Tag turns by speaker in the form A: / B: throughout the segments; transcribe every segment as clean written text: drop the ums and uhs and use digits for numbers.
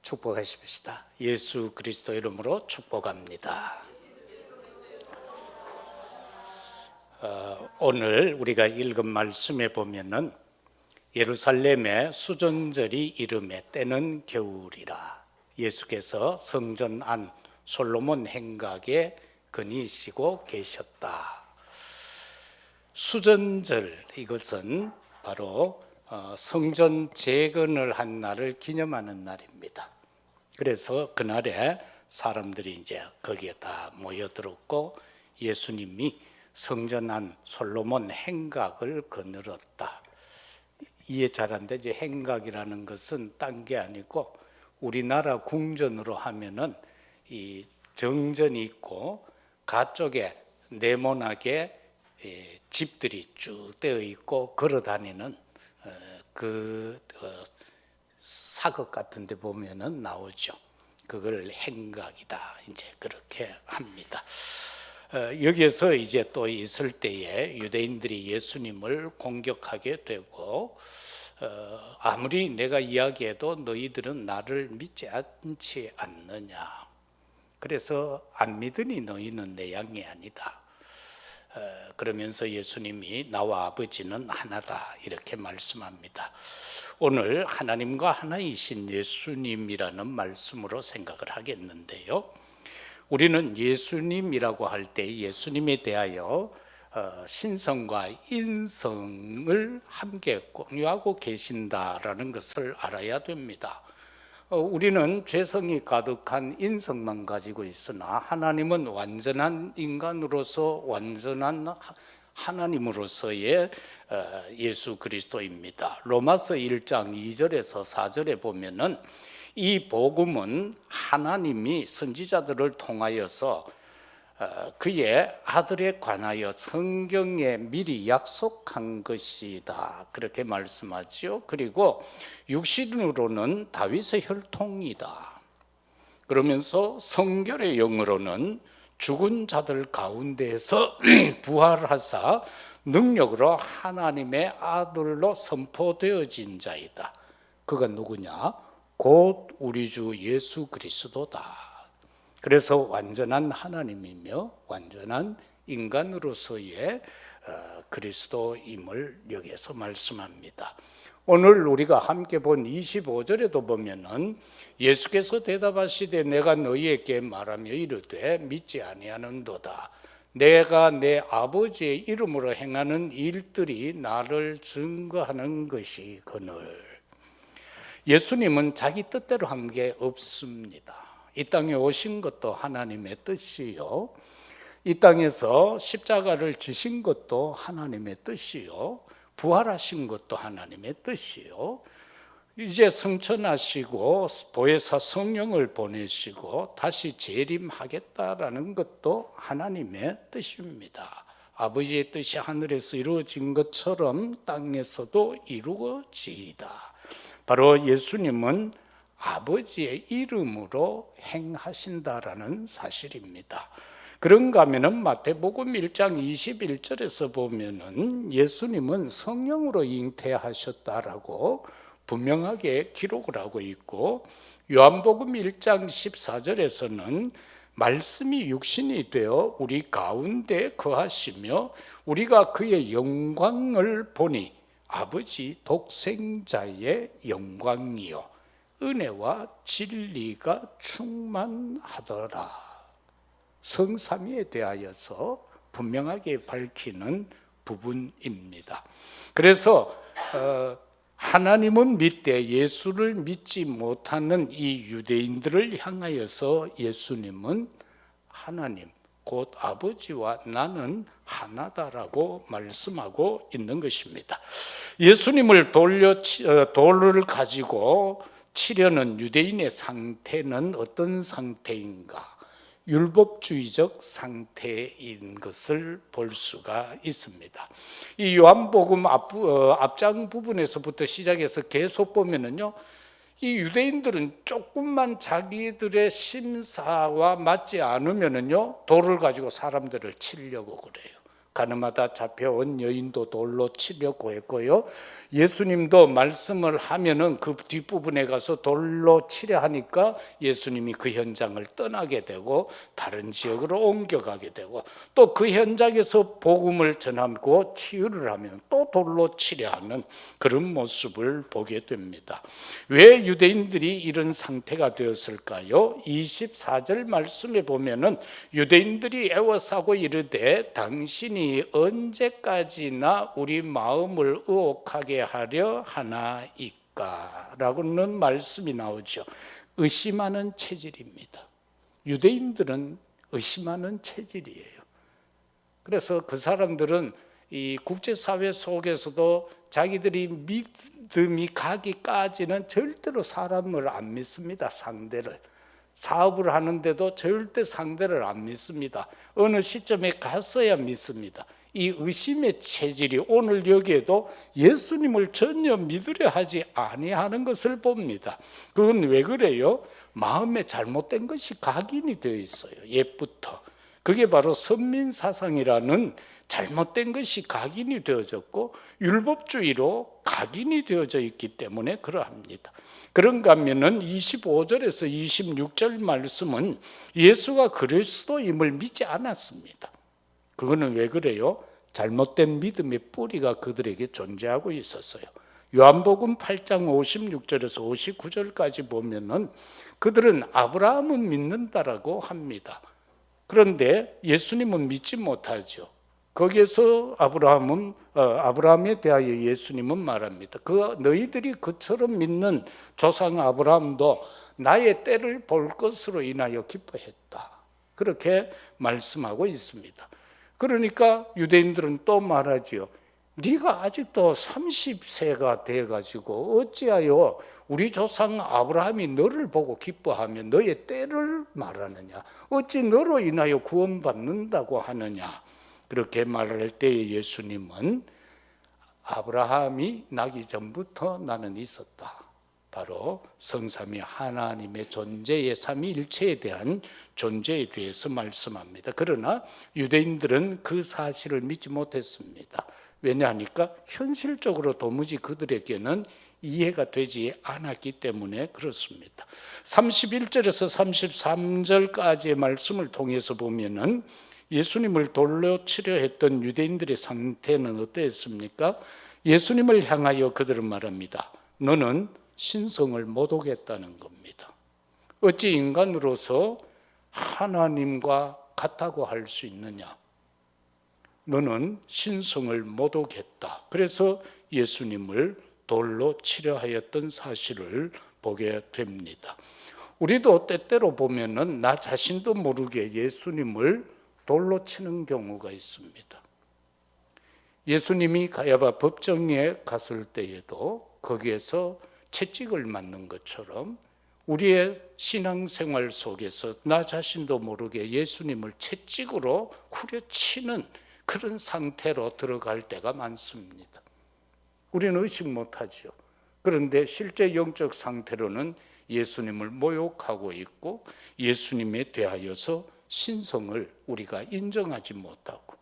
A: 축복하십시다. 예수 그리스도 이름으로 축복합니다. 오늘 우리가 읽은 말씀에 보면은 예루살렘의 수전절이 이르매 때는 겨울이라. 예수께서 성전 안 솔로몬 행각에 거니시고 계셨다. 수전절, 이것은 바로 성전 재건을 한 날을 기념하는 날입니다. 그래서 그날에 사람들이 이제 거기에 다 모여들었고 예수님이 성전 안 솔로몬 행각을 거느렸다. 이해 잘 안 되지? 행각이라는 것은 딴 게 아니고 우리나라 궁전으로 하면은 이 정전이 있고 가쪽에 네모나게 집들이 쭉 되어 있고 걸어 다니는 사극 같은 데 보면은 나오죠. 그걸 행각이다. 이제 그렇게 합니다. 여기에서 이제 또 있을 때에 유대인들이 예수님을 공격하게 되고 아무리 내가 이야기해도 너희들은 나를 믿지 않지 않느냐. 그래서 안 믿으니 너희는 내 양이 아니다. 그러면서 예수님이 나와 아버지는 하나다 이렇게 말씀합니다. 오늘 하나님과 하나이신 예수님이라는 말씀으로 생각을 하겠는데요. 우리는 예수님이라고 할 때 예수님에 대하여 신성과 인성을 함께 공유하고 계신다라는 것을 알아야 됩니다. 우리는 죄성이 가득한 인성만 가지고 있으나 하나님은 완전한 인간으로서 완전한 하나님으로서의 예수 그리스도입니다. 로마서 1장 2절에서 4절에 보면은 이 복음은 하나님이 선지자들을 통하여서 그의 아들에 관하여 성경에 미리 약속한 것이다. 그렇게 말씀하죠. 그리고 육신으로는 다윗의 혈통이다. 그러면서 성결의 영으로는 죽은 자들 가운데에서 부활하사 능력으로 하나님의 아들로 선포되어진 자이다. 그가 누구냐? 곧 우리 주 예수 그리스도다. 그래서 완전한 하나님이며 완전한 인간으로서의 그리스도임을 여기에서 말씀합니다. 오늘 우리가 함께 본 25절에도 보면은 예수께서 대답하시되 내가 너희에게 말하며 이르되 믿지 아니하는도다. 내가 내 아버지의 이름으로 행하는 일들이 나를 증거하는 것이거늘. 예수님은 자기 뜻대로 한 게 없습니다. 이 땅에 오신 것도 하나님의 뜻이요, 이 땅에서 십자가를 지신 것도 하나님의 뜻이요, 부활하신 것도 하나님의 뜻이요, 이제 승천하시고 보혜사 성령을 보내시고 다시 재림하겠다라는 것도 하나님의 뜻입니다. 아버지의 뜻이 하늘에서 이루어진 것처럼 땅에서도 이루어지이다. 바로 예수님은 아버지의 이름으로 행하신다라는 사실입니다. 그런가 하면은 마태복음 1장 21절에서 보면은 예수님은 성령으로 잉태하셨다라고 분명하게 기록을 하고 있고, 요한복음 1장 14절에서는 말씀이 육신이 되어 우리 가운데 거하시며 우리가 그의 영광을 보니 아버지 독생자의 영광이요 은혜와 진리가 충만하더라. 성삼위에 대하여서 분명하게 밝히는 부분입니다. 그래서 하나님은 믿되 예수를 믿지 못하는 이 유대인들을 향하여서 예수님은 하나님 곧 아버지와 나는 하나다라고 말씀하고 있는 것입니다. 예수님을 돌을 가지고 치려는 유대인의 상태는 어떤 상태인가? 율법주의적 상태인 것을 볼 수가 있습니다. 이 요한복음 앞장 부분에서부터 시작해서 계속 보면은요, 이 유대인들은 조금만 자기들의 심사와 맞지 않으면은요 돌을 가지고 사람들을 치려고 그래요. 가늠하다 잡혀온 여인도 돌로 치려고 했고요. 예수님도 말씀을 하면은 그 뒷부분에 가서 돌로 치려 하니까 예수님이 그 현장을 떠나게 되고 다른 지역으로 옮겨가게 되고 또 그 현장에서 복음을 전하고 치유를 하면 또 돌로 치려 하는 그런 모습을 보게 됩니다. 왜 유대인들이 이런 상태가 되었을까요? 24절 말씀에 보면은 유대인들이 애워싸고 이르되 당신이 언제까지나 우리 마음을 의혹하게 하려 하나이까? 라고는 말씀이 나오죠. 의심하는 체질입니다. 유대인들은 의심하는 체질이에요. 그래서 그 사람들은 이 국제사회 속에서도 자기들이 믿음이 가기까지는 절대로 사람을 안 믿습니다. 상대를. 사업을 하는데도 절대 상대를 안 믿습니다. 어느 시점에 갔어야 믿습니다. 이 의심의 체질이 오늘 여기에도 예수님을 전혀 믿으려 하지 아니하는 것을 봅니다. 그건 왜 그래요? 마음에 잘못된 것이 각인이 되어 있어요. 옛부터. 그게 바로 선민사상이라는 잘못된 것이 각인이 되어졌고 율법주의로 각인이 되어져 있기 때문에 그러합니다. 그런가 하면은 25절에서 26절 말씀은 예수가 그리스도임을 믿지 않았습니다. 그거는 왜 그래요? 잘못된 믿음의 뿌리가 그들에게 존재하고 있었어요. 요한복음 8장 56절에서 59절까지 보면은 그들은 아브라함은 믿는다라고 합니다. 그런데 예수님은 믿지 못하죠. 거기에서 아브라함에 대하여 예수님은 말합니다. 너희들이 그처럼 믿는 조상 아브라함도 나의 때를 볼 것으로 인하여 기뻐했다. 그렇게 말씀하고 있습니다. 그러니까 유대인들은 또 말하지요. 네가 아직도 30세가 돼가지고 어찌하여 우리 조상 아브라함이 너를 보고 기뻐하며 너의 때를 말하느냐? 어찌 너로 인하여 구원받는다고 하느냐? 그렇게 말할 때 예수님은 아브라함이 나기 전부터 나는 있었다. 바로 성삼위 하나님의 존재의 삼위일체에 대한 존재에 대해서 말씀합니다. 그러나 유대인들은 그 사실을 믿지 못했습니다. 왜냐하니까 현실적으로 도무지 그들에게는 이해가 되지 않았기 때문에 그렇습니다. 31절에서 33절까지의 말씀을 통해서 보면은 예수님을 돌로 치려 했던 유대인들의 상태는 어땠습니까? 예수님을 향하여 그들은 말합니다. 너는 신성을 못 오겠다는 겁니다. 어찌 인간으로서 하나님과 같다고 할 수 있느냐? 너는 신성을 못 오겠다. 그래서 예수님을 돌로 치려 하였던 사실을 보게 됩니다. 우리도 때때로 보면은 나 자신도 모르게 예수님을 돌로 치는 경우가 있습니다. 예수님이 가야바 법정에 갔을 때에도 거기에서 채찍을 맞는 것처럼 우리의 신앙생활 속에서 나 자신도 모르게 예수님을 채찍으로 후려치는 그런 상태로 들어갈 때가 많습니다. 우리는 의식 못하죠. 그런데 실제 영적 상태로는 예수님을 모욕하고 있고 예수님에 대하여서 신성을 우리가 인정하지 못하고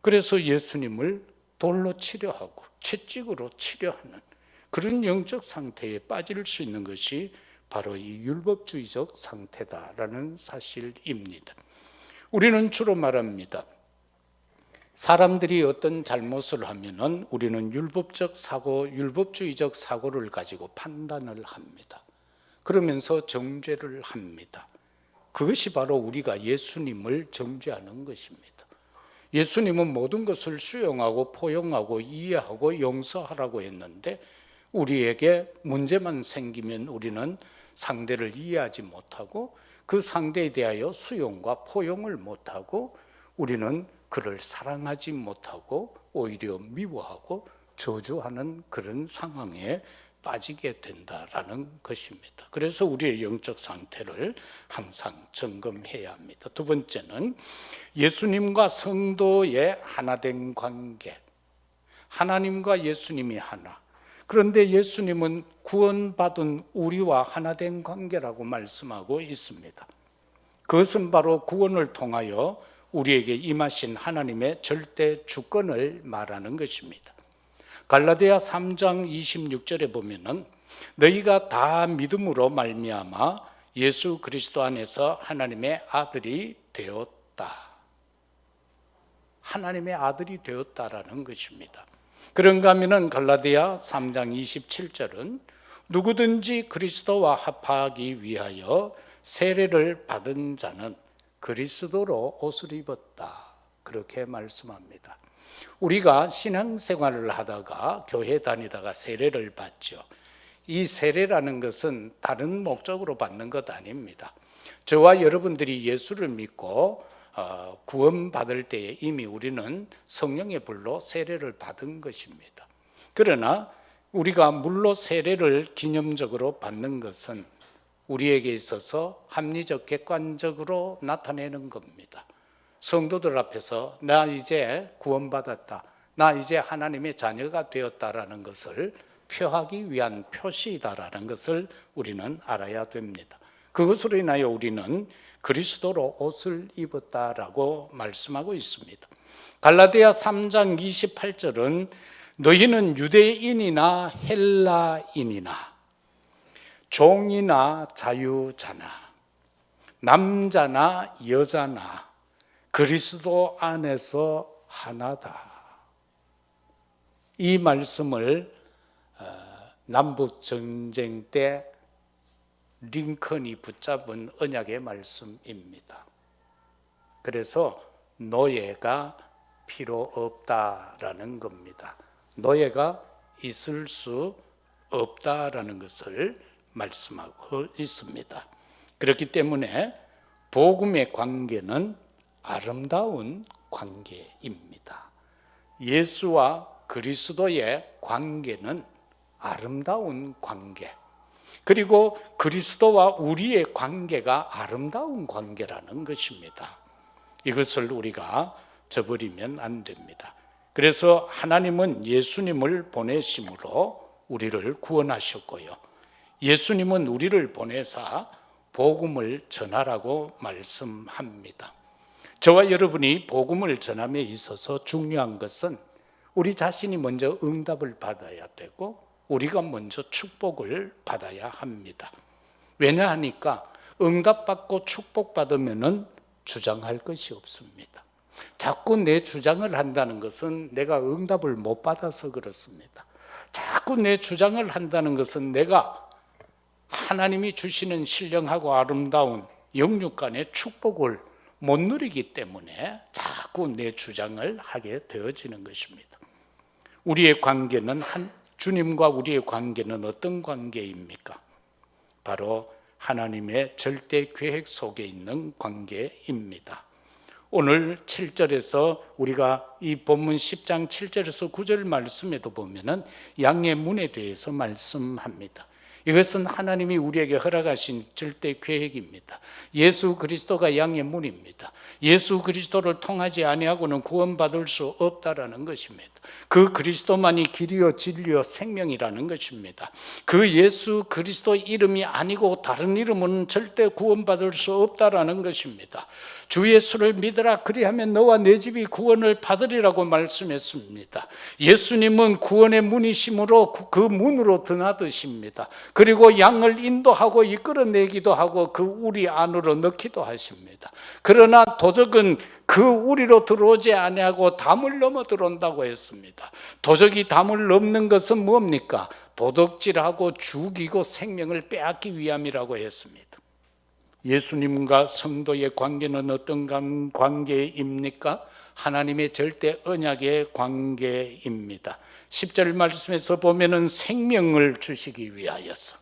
A: 그래서 예수님을 돌로 치려하고 채찍으로 치려하는 그런 영적 상태에 빠질 수 있는 것이 바로 이 율법주의적 상태다라는 사실입니다. 우리는 주로 말합니다. 사람들이 어떤 잘못을 하면은 우리는 율법적 사고, 율법주의적 사고를 가지고 판단을 합니다. 그러면서 정죄를 합니다. 그것이 바로 우리가 예수님을 정죄하는 것입니다. 예수님은 모든 것을 수용하고 포용하고 이해하고 용서하라고 했는데 우리에게 문제만 생기면 우리는 상대를 이해하지 못하고 그 상대에 대하여 수용과 포용을 못하고 우리는 그를 사랑하지 못하고 오히려 미워하고 저주하는 그런 상황에 빠지게 된다라는 것입니다. 그래서 우리의 영적 상태를 항상 점검해야 합니다. 두 번째는 예수님과 성도의 하나된 관계. 하나님과 예수님이 하나. 그런데 예수님은 구원받은 우리와 하나된 관계라고 말씀하고 있습니다. 그것은 바로 구원을 통하여 우리에게 임하신 하나님의 절대 주권을 말하는 것입니다. 갈라디아 3장 26절에 보면은 너희가 다 믿음으로 말미암아 예수 그리스도 안에서 하나님의 아들이 되었다. 하나님의 아들이 되었다라는 것입니다. 그런가 하면은 갈라디아 3장 27절은 누구든지 그리스도와 합하기 위하여 세례를 받은 자는 그리스도로 옷을 입었다. 그렇게 말씀합니다. 우리가 신앙생활을 하다가 교회 다니다가 세례를 받죠. 이 세례라는 것은 다른 목적으로 받는 것 아닙니다. 저와 여러분들이 예수를 믿고 구원받을 때에 이미 우리는 성령의 불로 세례를 받은 것입니다. 그러나 우리가 물로 세례를 기념적으로 받는 것은 우리에게 있어서 합리적 객관적으로 나타내는 겁니다. 성도들 앞에서 나 이제 구원받았다, 나 이제 하나님의 자녀가 되었다라는 것을 표하기 위한 표시이다라는 것을 우리는 알아야 됩니다. 그것으로 인하여 우리는 그리스도로 옷을 입었다라고 말씀하고 있습니다. 갈라디아 3장 28절은 너희는 유대인이나 헬라인이나 종이나 자유자나 남자나 여자나 그리스도 안에서 하나다. 이 말씀을 남북전쟁 때 링컨이 붙잡은 언약의 말씀입니다. 그래서 노예가 필요 없다라는 겁니다. 노예가 있을 수 없다라는 것을 말씀하고 있습니다. 그렇기 때문에 복음의 관계는 아름다운 관계입니다. 예수와 그리스도의 관계는 아름다운 관계, 그리고 그리스도와 우리의 관계가 아름다운 관계라는 것입니다. 이것을 우리가 저버리면 안 됩니다. 그래서 하나님은 예수님을 보내심으로 우리를 구원하셨고요, 예수님은 우리를 보내사 복음을 전하라고 말씀합니다. 저와 여러분이 복음을 전함에 있어서 중요한 것은 우리 자신이 먼저 응답을 받아야 되고 우리가 먼저 축복을 받아야 합니다. 왜냐하니까 응답받고 축복받으면 주장할 것이 없습니다. 자꾸 내 주장을 한다는 것은 내가 응답을 못 받아서 그렇습니다. 자꾸 내 주장을 한다는 것은 내가 하나님이 주시는 신령하고 아름다운 영육간의 축복을 못 누리기 때문에 자꾸 내 주장을 하게 되어지는 것입니다. 우리의 관계는 주님과 우리의 관계는 어떤 관계입니까? 바로 하나님의 절대 계획 속에 있는 관계입니다. 오늘 7절에서 우리가 이 본문 10장 7절에서 9절 말씀에도 보면은 양의 문에 대해서 말씀합니다. 이것은 하나님이 우리에게 허락하신 절대 계획입니다. 예수 그리스도가 양의 문입니다. 예수 그리스도를 통하지 아니하고는 구원받을 수 없다라는 것입니다. 그 그리스도만이 길이요 진리요 생명이라는 것입니다. 그 예수 그리스도 이름이 아니고 다른 이름은 절대 구원받을 수 없다라는 것입니다. 주 예수를 믿으라, 그리하면 너와 내 집이 구원을 받으리라고 말씀했습니다. 예수님은 구원의 문이심으로 그 문으로 드나드십니다. 그리고 양을 인도하고 이끌어내기도 하고 그 우리 안으로 넣기도 하십니다. 그러나 도적은 그 우리로 들어오지 아니하고 담을 넘어 들어온다고 했습니다. 도적이 담을 넘는 것은 뭡니까? 도둑질하고 죽이고 생명을 빼앗기 위함이라고 했습니다. 예수님과 성도의 관계는 어떤 관계입니까? 하나님의 절대 언약의 관계입니다. 10절 말씀에서 보면은 생명을 주시기 위하여서,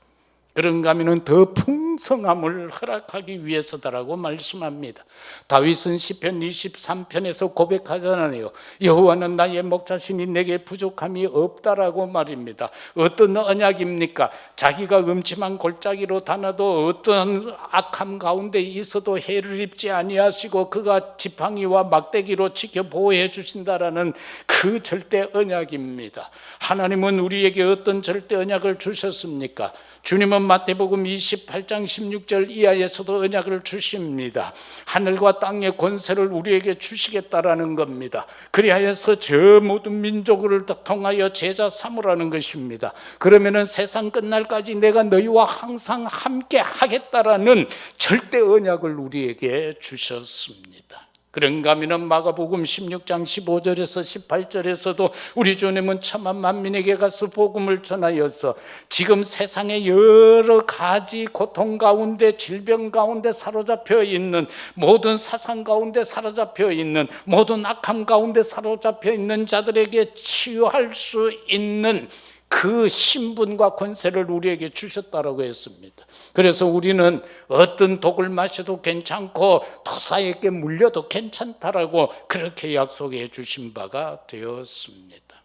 A: 그런가 하면은 더 풍성함을 허락하기 위해서다라고 말씀합니다. 다윗은 시편 23편에서 고백하잖아요. 여호와는 나의 목자시니 내게 부족함이 없다라고 말입니다. 어떤 언약입니까? 자기가 음침한 골짜기로 다녀도 어떤 악함 가운데 있어도 해를 입지 아니하시고 그가 지팡이와 막대기로 지켜 보호해 주신다라는 그 절대 언약입니다. 하나님은 우리에게 어떤 절대 언약을 주셨습니까? 주님은 마태복음 28장 16절 이하에서도 언약을 주십니다. 하늘과 땅의 권세를 우리에게 주시겠다라는 겁니다. 그리하여서 저 모든 민족을 통하여 제자 삼으라는 것입니다. 그러면은 세상 끝날까지 내가 너희와 항상 함께 하겠다라는 절대 언약을 우리에게 주셨습니다. 그런가 하면 마가복음 16장 15절에서 18절에서도 우리 주님은 천만 만민에게 가서 복음을 전하여서 지금 세상의 여러 가지 고통 가운데, 질병 가운데 사로잡혀 있는, 모든 사상 가운데 사로잡혀 있는, 모든 악함 가운데 사로잡혀 있는 자들에게 치유할 수 있는 그 신분과 권세를 우리에게 주셨다라고 했습니다. 그래서 우리는 어떤 독을 마셔도 괜찮고 도사에게 물려도 괜찮다라고 그렇게 약속해 주신 바가 되었습니다.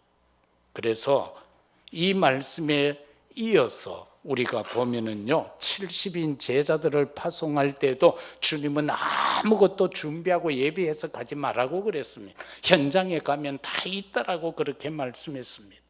A: 그래서 이 말씀에 이어서 우리가 보면은요, 70인 제자들을 파송할 때도 주님은 아무것도 준비하고 예비해서 가지 말라고 그랬습니다. 현장에 가면 다 있다라고 그렇게 말씀했습니다.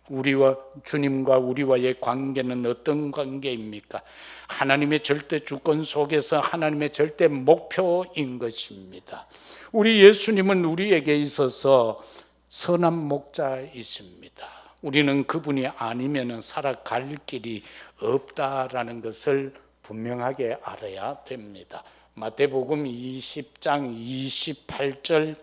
A: 우리와 주님과 우리와의 관계는 어떤 관계입니까? 하나님의 절대 주권 속에서 하나님의 절대 목표인 것입니다. 우리 예수님은 우리에게 있어서 선한 목자이십니다. 우리는 그분이 아니면 살아갈 길이 없다라는 것을 분명하게 알아야 됩니다. 마태복음 20장 28절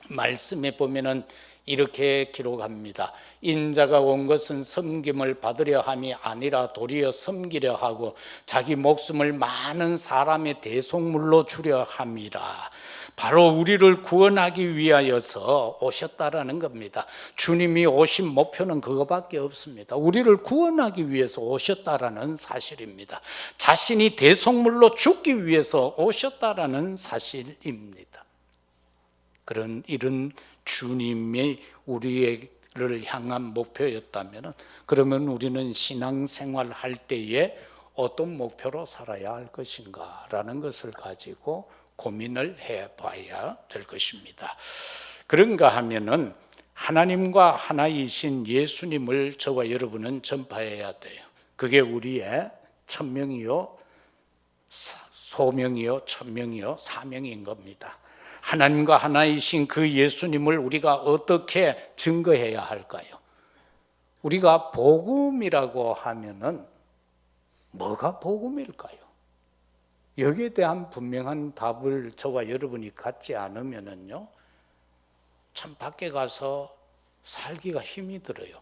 A: 말씀에 보면은 이렇게 기록합니다. 인자가 온 것은 섬김을 받으려 함이 아니라 도리어 섬기려 하고 자기 목숨을 많은 사람의 대속물로 주려 함이라. 바로 우리를 구원하기 위하여서 오셨다라는 겁니다. 주님이 오신 목표는 그거밖에 없습니다. 우리를 구원하기 위해서 오셨다라는 사실입니다. 자신이 대속물로 죽기 위해서 오셨다라는 사실입니다. 이런 주님이 우리를 향한 목표였다면 그러면 우리는 신앙생활 할 때에 어떤 목표로 살아야 할 것인가 라는 것을 가지고 고민을 해봐야 될 것입니다. 그런가 하면은 하나님과 하나이신 예수님을 저와 여러분은 전파해야 돼요. 그게 우리의 천명이요, 소명이요, 천명이요, 사명인 겁니다. 하나님과 하나이신 그 예수님을 우리가 어떻게 증거해야 할까요? 우리가 복음이라고 하면은 뭐가 복음일까요? 여기에 대한 분명한 답을 저와 여러분이 갖지 않으면은요, 참 밖에 가서 살기가 힘이 들어요.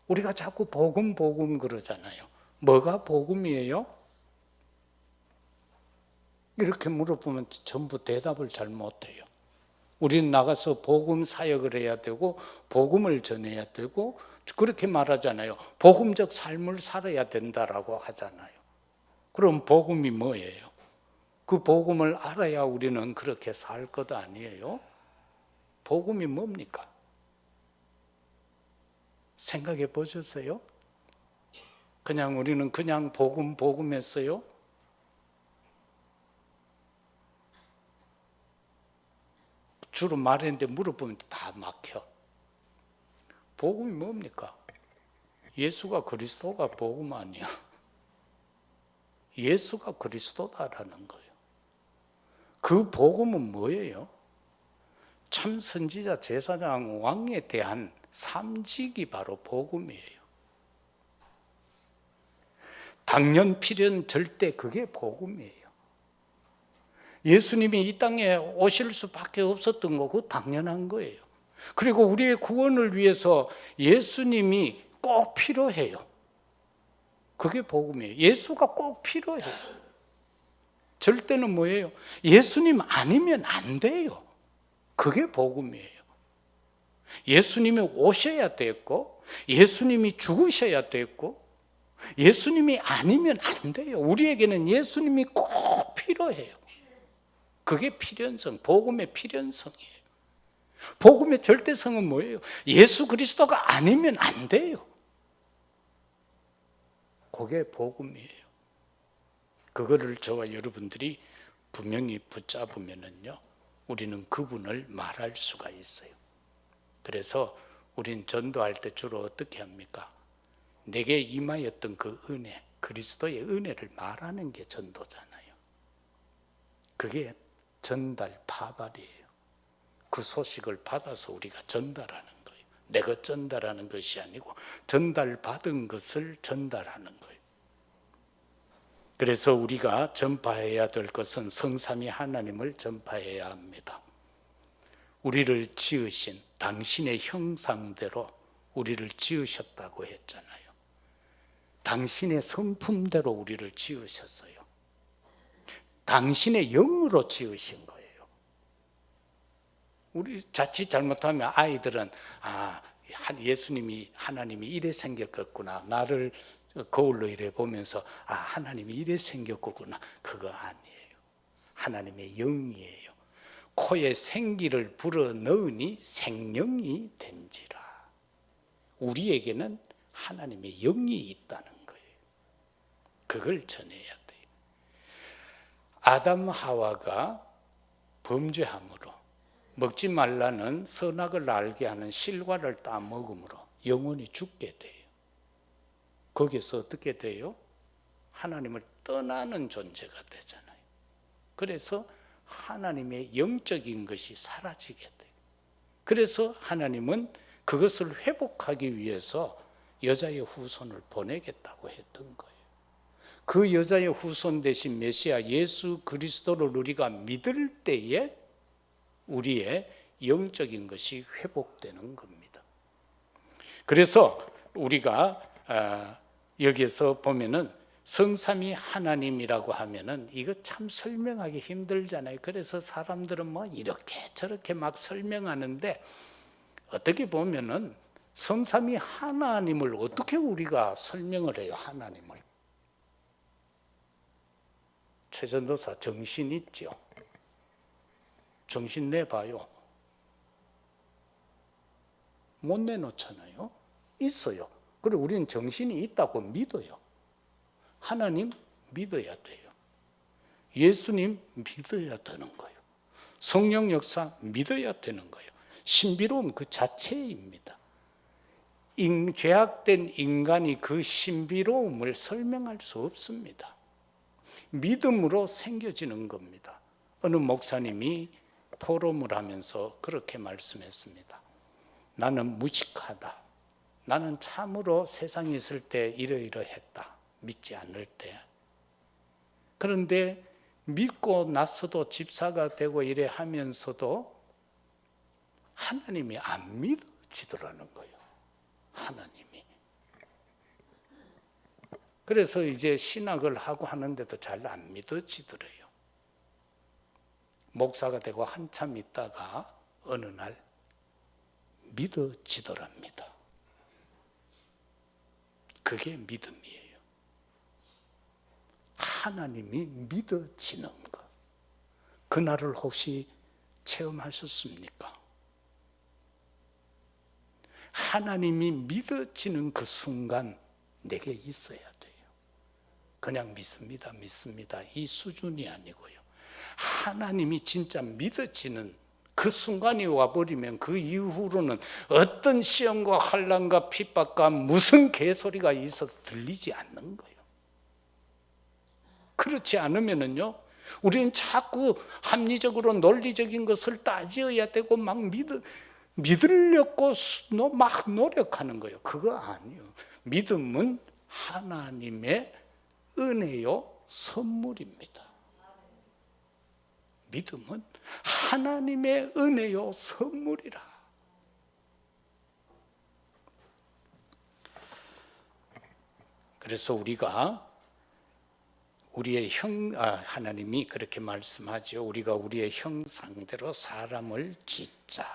A: 우리가 자꾸 복음 그러잖아요. 뭐가 복음이에요? 이렇게 물어보면 전부 대답을 잘 못해요. 우리는 나가서 복음 사역을 해야 되고 복음을 전해야 되고 그렇게 말하잖아요. 복음적 삶을 살아야 된다라고 하잖아요. 그럼 복음이 뭐예요? 그 복음을 알아야 우리는 그렇게 살 것 아니에요? 복음이 뭡니까? 생각해 보셨어요? 그냥 우리는 그냥 복음 했어요? 주로 말했는데 물어보면 다 막혀. 복음이 뭡니까? 예수가 그리스도가 복음 아니야. 예수가 그리스도다라는 거예요. 그 복음은 뭐예요? 참 선지자, 제사장, 왕에 대한 삼직이 바로 복음이에요. 당연, 필연, 절대 그게 복음이에요. 예수님이 이 땅에 오실 수밖에 없었던 거, 그거 당연한 거예요. 그리고 우리의 구원을 위해서 예수님이 꼭 필요해요. 그게 복음이에요. 예수가 꼭 필요해요. 절대는 뭐예요? 예수님 아니면 안 돼요. 그게 복음이에요. 예수님이 오셔야 됐고, 예수님이 죽으셔야 됐고, 예수님이 아니면 안 돼요. 우리에게는 예수님이 꼭 필요해요. 그게 필연성, 복음의 필연성이에요. 복음의 절대성은 뭐예요? 예수 그리스도가 아니면 안 돼요. 그게 복음이에요. 그거를 저와 여러분들이 분명히 붙잡으면은요, 우리는 그분을 말할 수가 있어요. 그래서 우린 전도할 때 주로 어떻게 합니까? 내게 임하였던 그 은혜, 그리스도의 은혜를 말하는 게 전도잖아요. 그게 전달 파발이에요. 그 소식을 받아서 우리가 전달하는 거예요. 내가 전달하는 것이 아니고 전달받은 것을 전달하는 거예요. 그래서 우리가 전파해야 될 것은 성삼위 하나님을 전파해야 합니다. 우리를 지으신 당신의 형상대로 우리를 지으셨다고 했잖아요. 당신의 성품대로 우리를 지으셨어요. 당신의 영으로 지으신 거예요. 우리 자칫 잘못하면 아이들은 예수님이 하나님이 이래 생겼겠구나, 나를 거울로 이래 보면서 하나님이 이래 생겼구나. 그거 아니에요. 하나님의 영이에요. 코에 생기를 불어 넣으니 생명이 된지라. 우리에게는 하나님의 영이 있다는 거예요. 그걸 전해야 돼요. 아담 하와가 범죄함으로 먹지 말라는 선악을 알게 하는 실과를 따먹음으로 영원히 죽게 돼요. 거기서 어떻게 돼요? 하나님을 떠나는 존재가 되잖아요. 그래서 하나님의 영적인 것이 사라지게 돼요. 그래서 하나님은 그것을 회복하기 위해서 여자의 후손을 보내겠다고 했던 거예요. 그 여자의 후손 대신 메시아 예수 그리스도를 우리가 믿을 때에 우리의 영적인 것이 회복되는 겁니다. 그래서 우리가 여기에서 보면은 성삼위 하나님이라고 하면은 이거 참 설명하기 힘들잖아요. 그래서 사람들은 뭐 이렇게 저렇게 막 설명하는데, 어떻게 보면은 성삼위 하나님을 어떻게 우리가 설명을 해요? 하나님을. 최전도사 정신 있죠? 정신 내봐요. 못 내놓잖아요. 있어요. 그리고 우리는 정신이 있다고 믿어요. 하나님 믿어야 돼요. 예수님 믿어야 되는 거예요. 성령 역사 믿어야 되는 거예요. 신비로움 그 자체입니다. 죄악된 인간이 그 신비로움을 설명할 수 없습니다. 믿음으로 생겨지는 겁니다. 어느 목사님이 포럼을 하면서 그렇게 말씀했습니다. 나는 무식하다. 나는 참으로 세상에 있을 때 이러이러했다. 믿지 않을 때. 그런데 믿고 나서도 집사가 되고 이래 하면서도 하나님이 안 믿어지더라는 거예요. 하나님이. 그래서 이제 신학을 하고 하는데도 잘 안 믿어지더래요. 목사가 되고 한참 있다가 어느 날 믿어지더랍니다. 그게 믿음이에요. 하나님이 믿어지는 것. 그날을 혹시 체험하셨습니까? 하나님이 믿어지는 그 순간 내게 있어야 돼요. 그냥 믿습니다, 믿습니다. 이 수준이 아니고요. 하나님이 진짜 믿어지는 그 순간이 와버리면 그 이후로는 어떤 시험과 환난과 핍박과 무슨 개소리가 있어도 들리지 않는 거예요. 그렇지 않으면은요, 우리는 자꾸 합리적으로 논리적인 것을 따져야 되고 막 믿으려고 막 노력하는 거예요. 그거 아니에요. 믿음은 하나님의 은혜요 선물입니다. 믿음은 하나님의 은혜요 선물이라. 그래서 우리가 우리의 하나님이 그렇게 말씀하죠. 우리가 우리의 형상대로 사람을 짓자.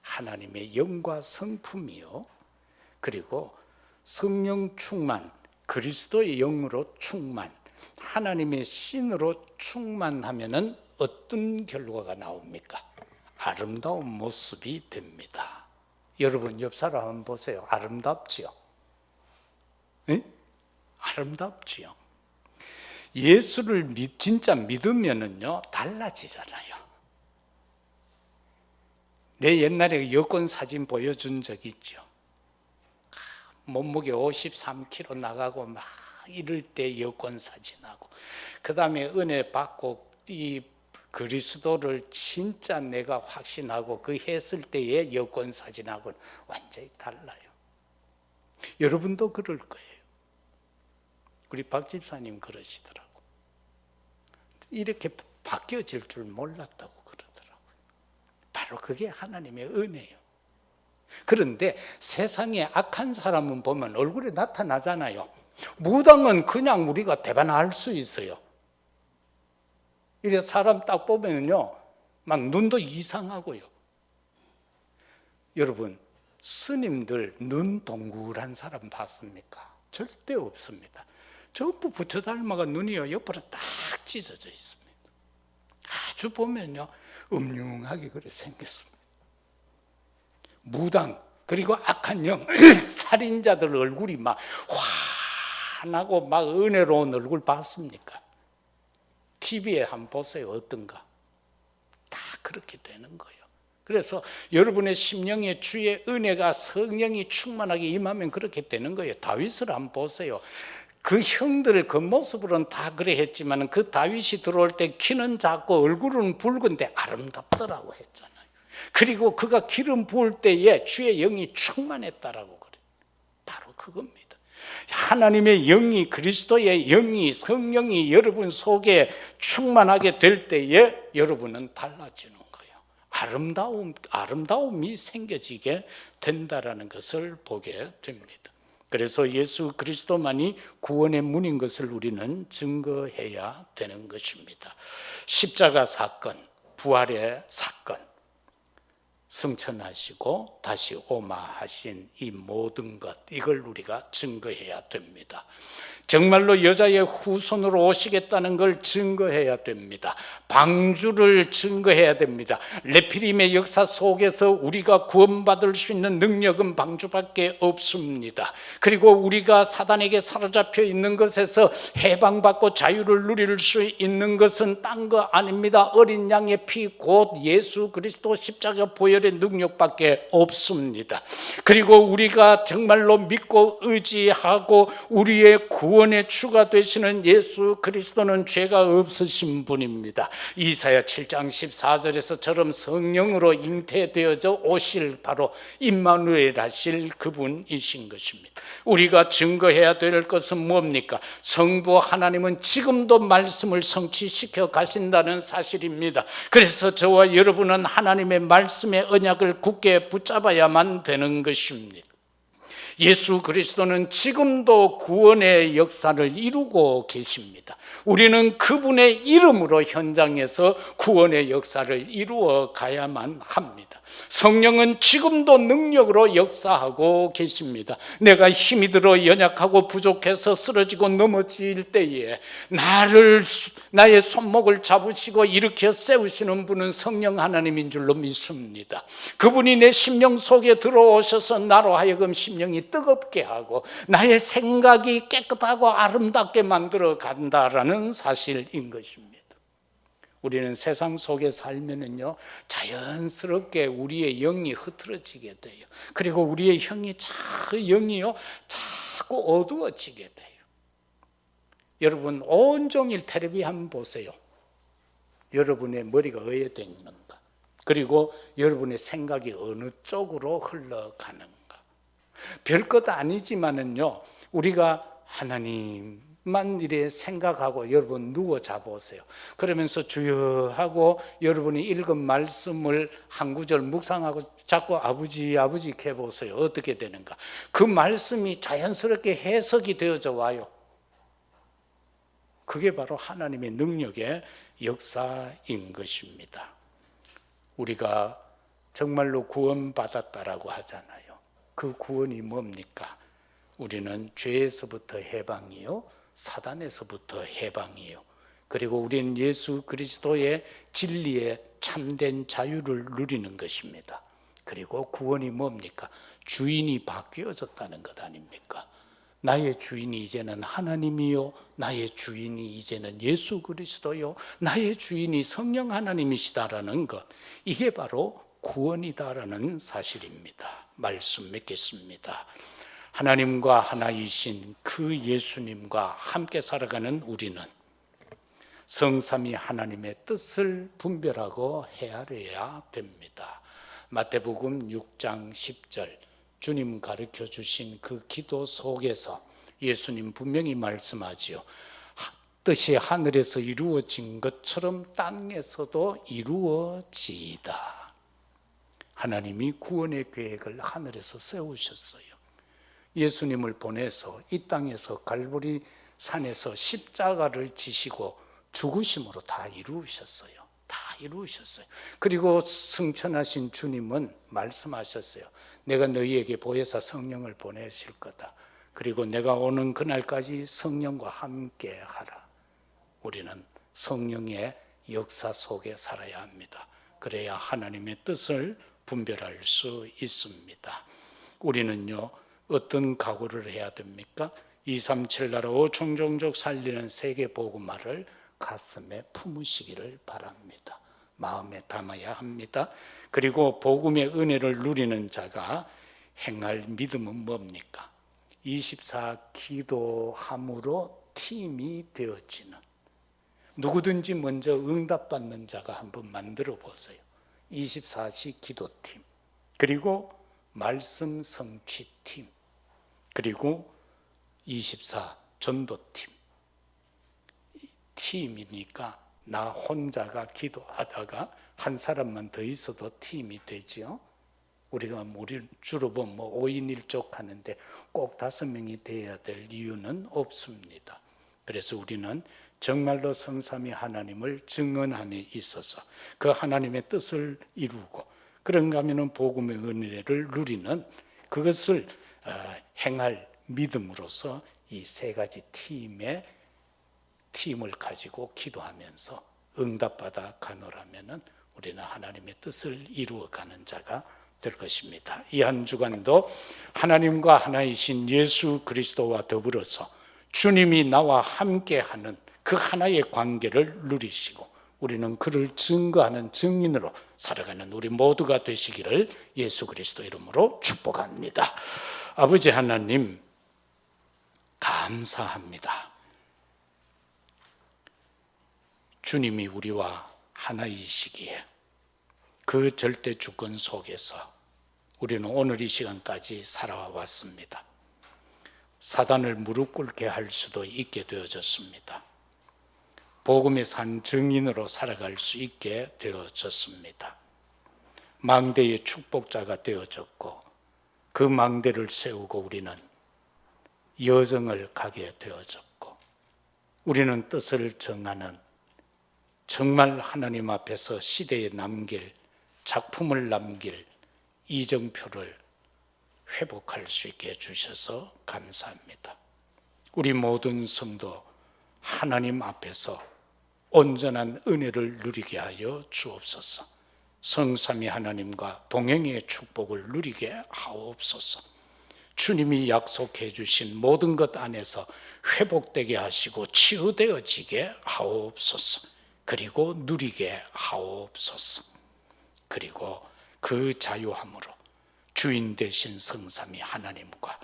A: 하나님의 영과 성품이요, 그리고 성령 충만, 그리스도의 영으로 충만, 하나님의 신으로 충만하면은 어떤 결과가 나옵니까? 아름다운 모습이 됩니다. 여러분 옆 사람 한번 보세요. 아름답지요? 네? 아름답지요? 예수를 진짜 믿으면은요 달라지잖아요. 내 옛날에 여권 사진 보여준 적 있죠. 몸무게 53kg 나가고 막 이럴 때 여권 사진하고, 그 다음에 은혜 받고 이 그리스도를 진짜 내가 확신하고 그 했을 때의 여권 사진하고는 완전히 달라요. 여러분도 그럴 거예요. 우리 박 집사님 그러시더라고. 이렇게 바뀌어질 줄 몰랐다고 그러더라고요. 바로 그게 하나님의 은혜예요. 그런데 세상에 악한 사람은 보면 얼굴에 나타나잖아요. 무당은 그냥 우리가 대변할 수 있어요. 이래서 사람 딱 보면요, 막 눈도 이상하고요. 여러분, 스님들 눈 동그란 사람 봤습니까? 절대 없습니다. 전부 부처 닮아가 눈이요 옆으로 딱 찢어져 있습니다. 아주 보면요 음흉하게 그래 생겼습니다. 무당 그리고 악한 영 살인자들 얼굴이 막 환하고 막 은혜로운 얼굴 봤습니까? TV에 한번 보세요. 어떤가? 다 그렇게 되는 거예요. 그래서 여러분의 심령의 주의 은혜가 성령이 충만하게 임하면 그렇게 되는 거예요. 다윗을 한번 보세요. 그 형들 겉모습으로는 다 그래 했지만 그 다윗이 들어올 때 키는 작고 얼굴은 붉은데 아름답더라고 했잖아요. 그리고 그가 기름 부을 때에 주의 영이 충만했다라고 그래. 바로 그겁니다. 하나님의 영이, 그리스도의 영이, 성령이 여러분 속에 충만하게 될 때에 여러분은 달라지는 거예요. 아름다움이 생겨지게 된다라는 것을 보게 됩니다. 그래서 예수 그리스도만이 구원의 문인 것을 우리는 증거해야 되는 것입니다. 십자가 사건, 부활의 사건, 승천하시고 다시 오마하신 이 모든 것, 이걸 우리가 증거해야 됩니다. 정말로 여자의 후손으로 오시겠다는 걸 증거해야 됩니다. 방주를 증거해야 됩니다. 레피림의 역사 속에서 우리가 구원받을 수 있는 능력은 방주밖에 없습니다. 그리고 우리가 사단에게 사로잡혀 있는 것에서 해방받고 자유를 누릴 수 있는 것은 딴 거 아닙니다. 어린 양의 피 곧 예수 그리스도 십자가 보혈의 능력밖에 없습니다. 그리고 우리가 정말로 믿고 의지하고 우리의 구원의 주가 되시는 예수 그리스도는 죄가 없으신 분입니다. 이사야 7장 14절에서처럼 성령으로 잉태되어져 오실 바로 임마누엘 하실 그분이신 것입니다. 우리가 증거해야 될 것은 뭡니까? 성부 하나님은 지금도 말씀을 성취시켜 가신다는 사실입니다. 그래서 저와 여러분은 하나님의 말씀의 언약을 굳게 붙잡아야만 되는 것입니다. 예수 그리스도는 지금도 구원의 역사를 이루고 계십니다. 우리는 그분의 이름으로 현장에서 구원의 역사를 이루어 가야만 합니다. 성령은 지금도 능력으로 역사하고 계십니다. 내가 힘이 들어 연약하고 부족해서 쓰러지고 넘어질 때에 나의 손목을 잡으시고 일으켜 세우시는 분은 성령 하나님인 줄로 믿습니다. 그분이 내 심령 속에 들어오셔서 나로 하여금 심령이 뜨겁게 하고 나의 생각이 깨끗하고 아름답게 만들어 간다라는 사실인 것입니다. 우리는 세상 속에 살면은요, 자연스럽게 우리의 영이 흐트러지게 돼요. 그리고 우리의 영이요, 자꾸 어두워지게 돼요. 여러분, 온종일 텔레비 한번 보세요. 여러분의 머리가 어디에 있는가? 그리고 여러분의 생각이 어느 쪽으로 흘러가는가? 별것 아니지만은요, 우리가 하나님만 이래 생각하고 여러분 누워 자보세요. 그러면서 주여 하고 여러분이 읽은 말씀을 한 구절 묵상하고 자꾸 아버지 이렇게 해보세요. 어떻게 되는가? 그 말씀이 자연스럽게 해석이 되어져 와요. 그게 바로 하나님의 능력의 역사인 것입니다. 우리가 정말로 구원받았다라고 하잖아요. 그 구원이 뭡니까? 우리는 죄에서부터 해방이요, 사단에서부터 해방이요, 그리고 우리는 예수 그리스도의 진리의 참된 자유를 누리는 것입니다. 그리고 구원이 뭡니까? 주인이 바뀌어졌다는 것 아닙니까? 나의 주인이 이제는 하나님이요, 나의 주인이 이제는 예수 그리스도요, 나의 주인이 성령 하나님이시다라는 것, 이게 바로 구원이다라는 사실입니다. 말씀 맺겠습니다. 하나님과 하나이신 그 예수님과 함께 살아가는 우리는 성삼위 하나님의 뜻을 분별하고 헤아려야 됩니다. 마태복음 6장 10절 주님 가르쳐 주신 그 기도 속에서 예수님 분명히 말씀하지요. 뜻이 하늘에서 이루어진 것처럼 땅에서도 이루어지이다. 하나님이 구원의 계획을 하늘에서 세우셨어요. 예수님을 보내서 이 땅에서 갈보리 산에서 십자가를 지시고 죽으심으로 다 이루셨어요. 다 이루셨어요. 그리고 승천하신 주님은 말씀하셨어요. 내가 너희에게 보혜사 성령을 보내실 거다. 그리고 내가 오는 그날까지 성령과 함께 하라. 우리는 성령의 역사 속에 살아야 합니다. 그래야 하나님의 뜻을 분별할 수 있습니다. 우리는요, 어떤 각오를 해야 됩니까? 237 나라 5천 종족 살리는 세계 복음화를 가슴에 품으시기를 바랍니다. 마음에 담아야 합니다. 그리고 복음의 은혜를 누리는 자가 행할 믿음은 뭡니까? 24 기도함으로 팀이 되어지는, 누구든지 먼저 응답받는 자가 한번 만들어 보세요. 24시 기도팀, 그리고 말씀 성취팀, 그리고 24 전도팀. 팀이니까 나 혼자가 기도하다가 한 사람만 더 있어도 팀이 되지요. 우리가 주로 보면 5인 1족 하는데 꼭 5명이 되어야 될 이유는 없습니다. 그래서 우리는 정말로 성삼위 하나님을 증언함에 있어서 그 하나님의 뜻을 이루고, 그런가 하면 복음의 은혜를 누리는 그것을 행할 믿음으로써 이 세 가지 팀을 가지고 기도하면서 응답받아 가노라면은 우리는 하나님의 뜻을 이루어가는 자가 될 것입니다. 이 한 주간도 하나님과 하나이신 예수 그리스도와 더불어서 주님이 나와 함께하는 그 하나의 관계를 누리시고 우리는 그를 증거하는 증인으로 살아가는 우리 모두가 되시기를 예수 그리스도 이름으로 축복합니다. 아버지 하나님, 감사합니다. 주님이 우리와 하나이시기에 그 절대 주권 속에서 우리는 오늘 이 시간까지 살아왔습니다. 사단을 무릎 꿇게 할 수도 있게 되어졌습니다. 복음의 산 증인으로 살아갈 수 있게 되어졌습니다. 망대의 축복자가 되어졌고, 그 망대를 세우고 우리는 여정을 가게 되어졌고, 우리는 뜻을 정하는, 정말 하나님 앞에서 시대에 남길, 작품을 남길 이정표를 회복할 수 있게 해주셔서 감사합니다. 우리 모든 성도 하나님 앞에서 온전한 은혜를 누리게 하여 주옵소서. 성삼위 하나님과 동행의 축복을 누리게 하옵소서. 주님이 약속해 주신 모든 것 안에서 회복되게 하시고 치유되어지게 하옵소서. 그리고 누리게 하옵소서. 그리고 그 자유함으로 주인 되신 성삼위 하나님과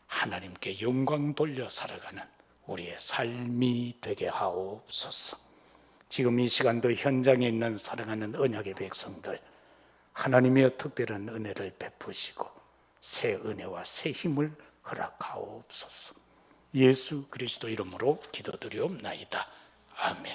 A: 하나님께 영광 돌려 살아가는 우리의 삶이 되게 하옵소서. 지금 이 시간도 현장에 있는 사랑하는 언약의 백성들, 하나님의 특별한 은혜를 베푸시고 새 은혜와 새 힘을 허락하옵소서. 예수 그리스도 이름으로 기도드리옵나이다. 아멘.